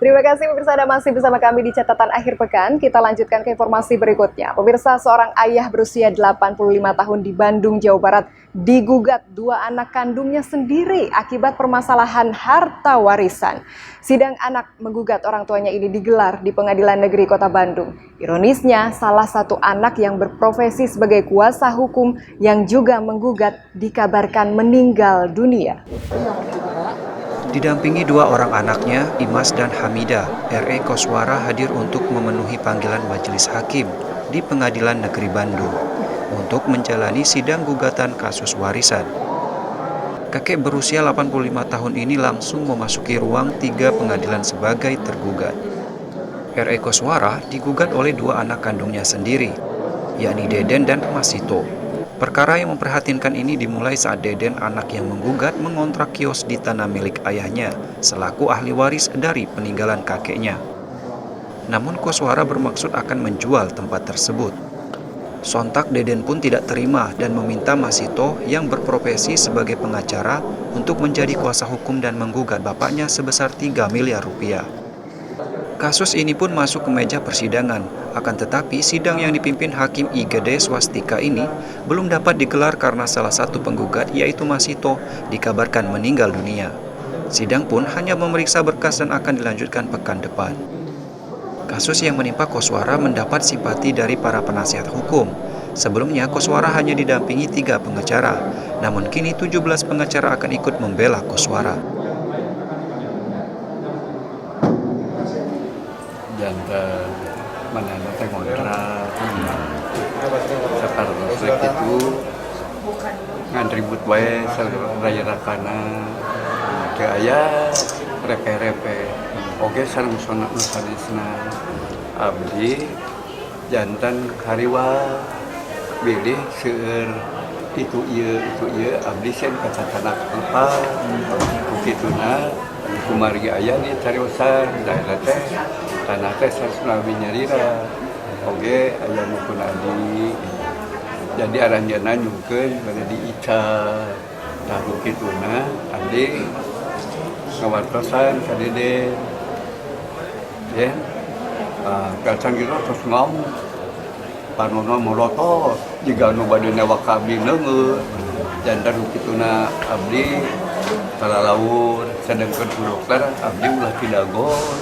Terima kasih pemirsa, Anda masih bersama kami di catatan akhir pekan. Kita lanjutkan ke informasi berikutnya. Pemirsa, seorang ayah berusia 85 tahun di Bandung, Jawa Barat digugat dua anak kandungnya sendiri akibat permasalahan harta warisan. Sidang anak menggugat orang tuanya ini digelar di Pengadilan Negeri Kota Bandung. Ironisnya, salah satu anak yang berprofesi sebagai kuasa hukum yang juga menggugat dikabarkan meninggal dunia. Didampingi dua orang anaknya, Imas dan Hamida, R.E. Koswara hadir untuk memenuhi panggilan majelis hakim di Pengadilan Negeri Bandung untuk menjalani sidang gugatan kasus warisan. Kakek berusia 85 tahun ini langsung memasuki ruang 3 pengadilan sebagai tergugat. R.E. Koswara digugat oleh dua anak kandungnya sendiri, yakni Deden dan Masito. Perkara yang memprihatinkan ini dimulai saat Deden, anak yang menggugat, mengontrak kios di tanah milik ayahnya selaku ahli waris dari peninggalan kakeknya. Namun Koswara bermaksud akan menjual tempat tersebut. Sontak Deden pun tidak terima dan meminta Masito yang berprofesi sebagai pengacara untuk menjadi kuasa hukum dan menggugat bapaknya sebesar 3 miliar rupiah. Kasus ini pun masuk ke meja persidangan, akan tetapi sidang yang dipimpin Hakim I. Gede Swastika ini belum dapat digelar karena salah satu penggugat, yaitu Masito, dikabarkan meninggal dunia. Sidang pun hanya memeriksa berkas dan akan dilanjutkan pekan depan. Kasus yang menimpa Koswara mendapat simpati dari para penasihat hukum. Sebelumnya Koswara hanya didampingi 3 pengacara, namun kini 17 pengacara akan ikut membela Koswara. Jantan mana teh kontrak sekarang listrik itu ngan ribut wae raya rakana ke aya repe-repe oge sareng sonak nusanisna abdi jantan kariwa bilih seueur itu ieu abdi sen kata tanah apa kukituna kumargi aya di cariosan daerah teh tanah teh sareng nyarira oge aya mukun adi jadi aranjeunna nyungkeun bade diica tah kituna adi ngawartosan ka Deden ya kalsan gitu terus ngomong panono molotot jiga nu bade newak ka abdi neungeut jantan kituna abdi kalalaur sedengkeun dokter abdi ulah tidagon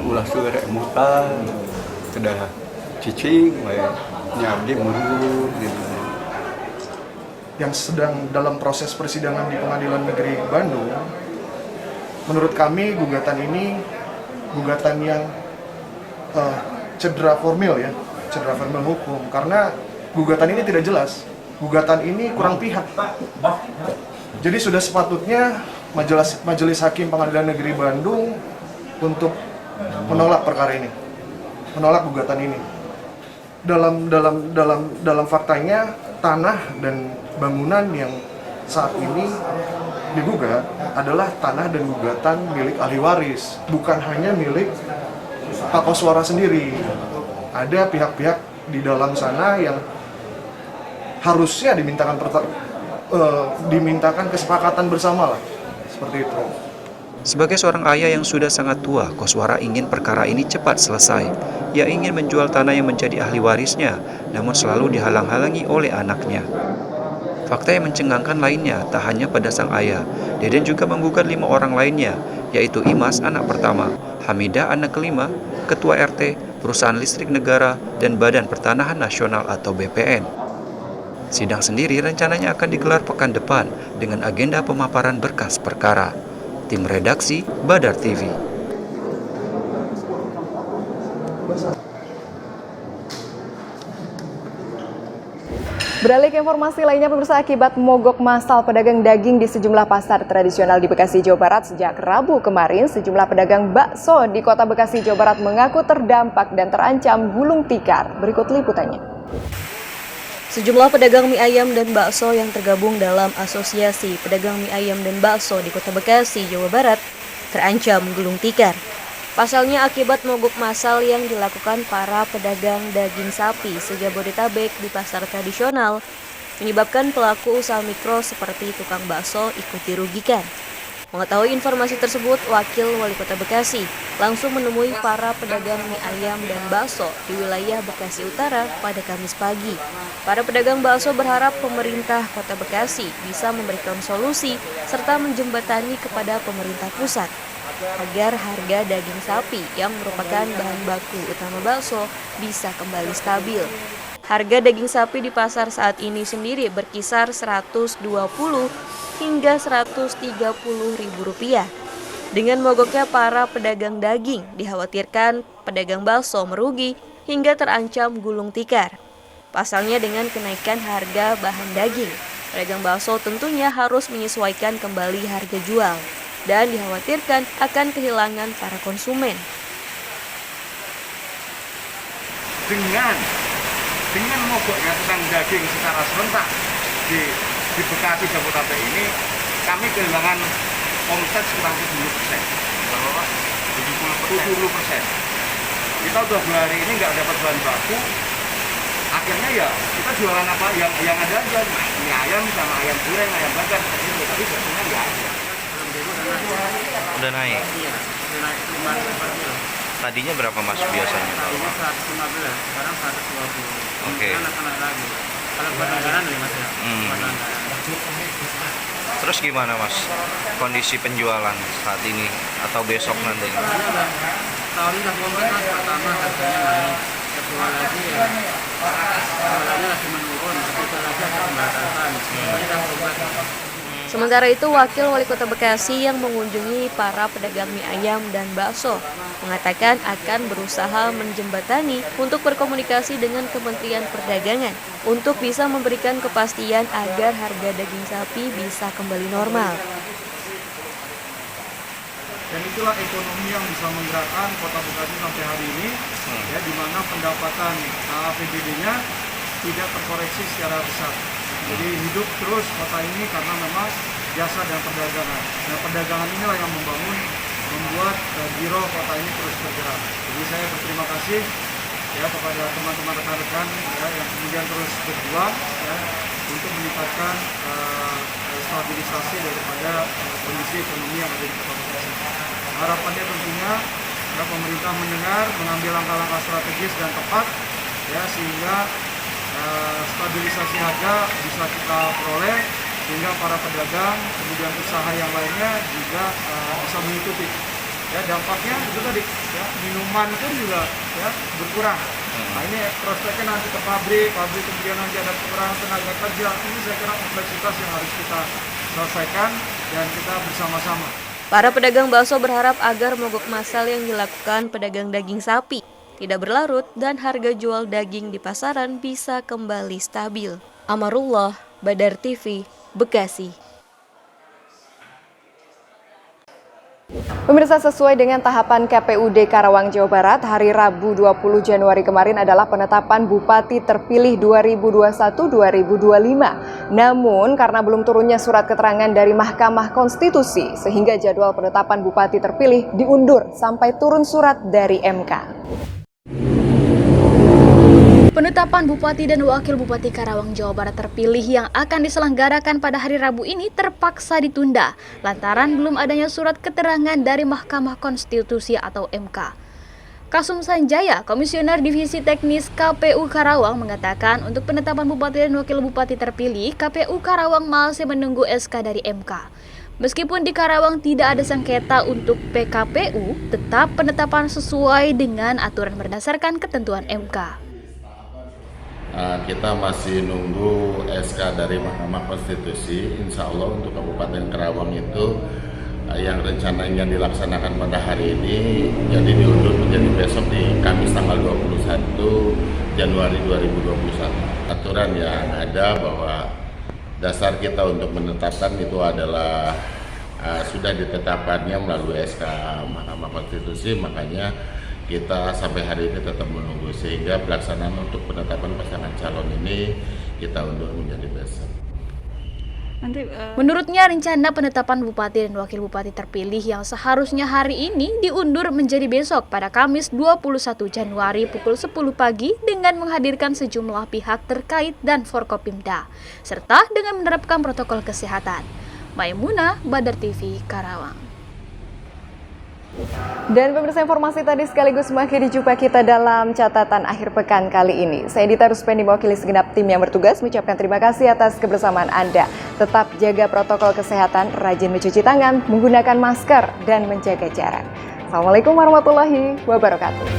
ulah seueur emutan kedah cicing we nya abdi murud gitu. Yang sedang dalam proses persidangan di Pengadilan Negeri Bandung, menurut kami gugatan ini gugatan yang cedera formil hukum, karena gugatan ini tidak jelas, gugatan ini kurang pihak. Jadi sudah sepatutnya majelis hakim Pengadilan Negeri Bandung untuk menolak perkara ini, menolak gugatan ini. Dalam faktanya tanah dan bangunan yang saat ini digugat adalah tanah dan gugatan milik ahli waris, bukan hanya milik Pak Koswara sendiri. Ada pihak-pihak di dalam sana yang harusnya dimintakan kesepakatan bersama lah, seperti itu. Sebagai seorang ayah yang sudah sangat tua, Koswara ingin perkara ini cepat selesai. Ia ingin menjual tanah yang menjadi ahli warisnya, namun selalu dihalang-halangi oleh anaknya. Fakta yang mencengangkan lainnya tak hanya pada sang ayah, Deden juga menggugat 5 orang lainnya, yaitu Imas, anak pertama, Hamida, anak kelima, Ketua RT, Perusahaan Listrik Negara, dan Badan Pertanahan Nasional atau BPN. Sidang sendiri rencananya akan digelar pekan depan dengan agenda pemaparan berkas perkara. Tim redaksi Badar TV. Beralih ke informasi lainnya, pemirsa, akibat mogok massal pedagang daging di sejumlah pasar tradisional di Bekasi, Jawa Barat sejak Rabu kemarin, sejumlah pedagang bakso di kota Bekasi, Jawa Barat mengaku terdampak dan terancam gulung tikar. Berikut liputannya. Sejumlah pedagang mie ayam dan bakso yang tergabung dalam Asosiasi Pedagang Mie Ayam dan Bakso di Kota Bekasi, Jawa Barat, terancam gulung tikar. Pasalnya akibat mogok massal yang dilakukan para pedagang daging sapi se-Jabodetabek di pasar tradisional, menyebabkan pelaku usaha mikro seperti tukang bakso ikut dirugikan. Mengetahui informasi tersebut, Wakil Wali Kota Bekasi langsung menemui para pedagang mie ayam dan bakso di wilayah Bekasi Utara pada Kamis pagi. Para pedagang bakso berharap pemerintah Kota Bekasi bisa memberikan solusi serta menjembatani kepada pemerintah pusat agar harga daging sapi yang merupakan bahan baku utama bakso bisa kembali stabil. Harga daging sapi di pasar saat ini sendiri berkisar 120 hingga Rp130.000. Dengan mogoknya para pedagang daging, dikhawatirkan pedagang bakso merugi hingga terancam gulung tikar. Pasalnya dengan kenaikan harga bahan daging, pedagang bakso tentunya harus menyesuaikan kembali harga jual dan dikhawatirkan akan kehilangan para konsumen. Dengan mogoknya tukang daging secara serentak di Bekasi Jabodetabek ini, kami kehilangan omset sekitar 70%. 70%. Kita udah 2 hari ini nggak dapat bahan baku. Akhirnya ya kita jualan apa yang ada aja, mie ayam sama ayam goreng, ayam bakar seperti itu. Tapi biasanya nggak ada. Udah naik? Iya, udah naik 5 per kilo. Tadinya berapa Mas biasanya? Tadinya 115, sekarang 120. Oke. Anak-anak lagi. Kalau buat anggaran nih Mas ya. Buat anggaran. Terus gimana Mas kondisi penjualan saat ini atau besok nanti? Tahun ini Mas, pertama harganya naik. Kedua lagi ya jualannya lagi menurun. Ketiga lagi ada pembatasan. Kita berubah. Sementara itu, Wakil Wali Kota Bekasi yang mengunjungi para pedagang mie ayam dan bakso mengatakan akan berusaha menjembatani untuk berkomunikasi dengan Kementerian Perdagangan untuk bisa memberikan kepastian agar harga daging sapi bisa kembali normal. Dan itulah ekonomi yang bisa menggerakkan Kota Bekasi sampai hari ini, ya, di mana pendapatan APBD-nya tidak terkoreksi secara besar. Jadi hidup terus kota ini karena memang jasa dan perdagangan. Nah, perdagangan inilah yang membuat giro kota ini terus bergerak. Jadi saya berterima kasih ya kepada teman-teman rekan-rekan ya, yang kemudian terus berjuang ya, untuk meningkatkan stabilisasi daripada kondisi ekonomi yang ada di Kota Bekasi. Harapannya tentunya ya, pemerintah mendengar, mengambil langkah-langkah strategis dan tepat ya, sehingga stabilisasi harga bisa kita peroleh, sehingga para pedagang kemudian usaha yang lainnya juga bisa mengikuti. Ya, dampaknya itu tadi ya, minuman pun juga ya, berkurang. Nah, ini prospeknya nanti ke pabrik kemudian nanti ada kekurangan tenaga kerja. Ini saya kira kompleksitas yang harus kita selesaikan dan kita bersama-sama. Para pedagang bakso berharap agar mogok massal yang dilakukan pedagang daging sapi tidak berlarut dan harga jual daging di pasaran bisa kembali stabil. Amarullah, Badar TV, Bekasi. Pemirsa, sesuai dengan tahapan KPUD Karawang, Jawa Barat, hari Rabu 20 Januari kemarin adalah penetapan Bupati terpilih 2021-2025. Namun, karena belum turunnya surat keterangan dari Mahkamah Konstitusi, sehingga jadwal penetapan Bupati terpilih diundur sampai turun surat dari MK. Penetapan Bupati dan Wakil Bupati Karawang, Jawa Barat terpilih yang akan diselenggarakan pada hari Rabu ini terpaksa ditunda lantaran belum adanya surat keterangan dari Mahkamah Konstitusi atau MK. Kasum Sanjaya, Komisioner Divisi Teknis KPU Karawang mengatakan untuk penetapan Bupati dan Wakil Bupati terpilih, KPU Karawang masih menunggu SK dari MK. Meskipun di Karawang tidak ada sengketa untuk PKPU, tetap penetapan sesuai dengan aturan berdasarkan ketentuan MK. Kita masih nunggu SK dari Mahkamah Konstitusi. Insya Allah untuk Kabupaten Karawang itu yang rencananya dilaksanakan pada hari ini jadi diundur menjadi besok di Kamis tanggal 21 Januari 2021. Aturan yang ada bahwa dasar kita untuk menetapkan itu adalah sudah ditetapkannya melalui SK Mahkamah Konstitusi, makanya kita sampai hari ini tetap menunggu sehingga pelaksanaan untuk penetapan pasangan calon ini kita undur menjadi besok. Menurutnya rencana penetapan Bupati dan Wakil Bupati terpilih yang seharusnya hari ini diundur menjadi besok pada Kamis 21 Januari pukul 10 pagi dengan menghadirkan sejumlah pihak terkait dan Forkopimda serta dengan menerapkan protokol kesehatan. Maimunah, Badar TV, Karawang. Dan pemirsa, informasi tadi sekaligus mengakhiri jumpa kita dalam catatan akhir pekan kali ini. Saya Dita Ruspendi mewakili segenap tim yang bertugas mengucapkan terima kasih atas kebersamaan Anda. Tetap jaga protokol kesehatan, rajin mencuci tangan, menggunakan masker, dan menjaga jarak. Assalamualaikum warahmatullahi wabarakatuh.